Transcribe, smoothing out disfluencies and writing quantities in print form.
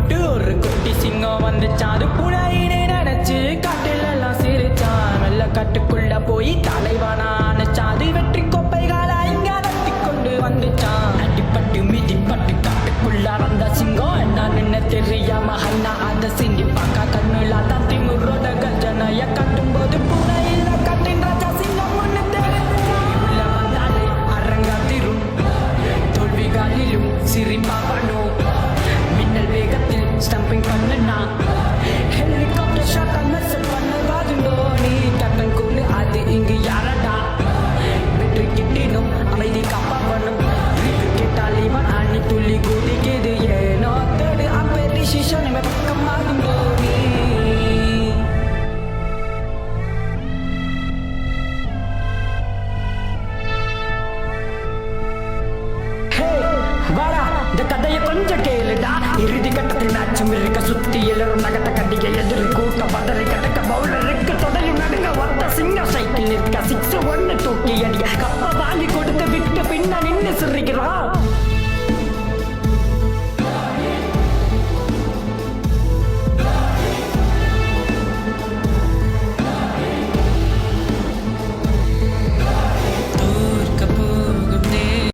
போட்டு ஒரு குட்டி சிங்கம் வந்துச்சான். அது புனையினை நினைச்சு காட்டில் எல்லாம் சிரிச்சான். வெள்ள காட்டுக்குள்ள போய் தலைவானா அணைச்சான். அது வெற்றி கோப்பைகாலா இங்க தட்டி கொண்டு வந்துச்சான். அடிப்பட்டு மிதிப்பட்டு காட்டுக்குள்ள வந்த சிங்கம் என்னன்னு தெரியாம ஹைனா அந்த சிங்கி பார்க்க கண்ணுல தான் திமுறோட கஜனைய கட்டும் போது புனையில கட்டின் ராஜா சிங்கம் ஒண்ணு உள்ள வந்தாலே அரங்காத்திரும் தோல்விகளிலும் சிரிப்பாவனும் மின்னல் வேகத்தில் ஸ்டம்பிங் பண்ணுனா ஹெலிகாப்டர் ஷாட்டா மெசல் பண்ண வாதுண்டோ நீ டக்கன் கூலு அது இங்கு யாரடா வெற்றி கிட்டினும் அமைதி காப்பாவனும் இது கேட்டால் இவன் அணி துள்ளி குதிக்குது ஏனோ தேடு அப்பே டிசிஷன் பக்கம் ஆகுண்டோ நீ வாடா இந்த கதையை கொஞ்சம் கேளுடா. இறுதி கட்டத்தில் மேட்சும் இருக்க சுத்தி எல்லாரும் நகட்ட கட்டி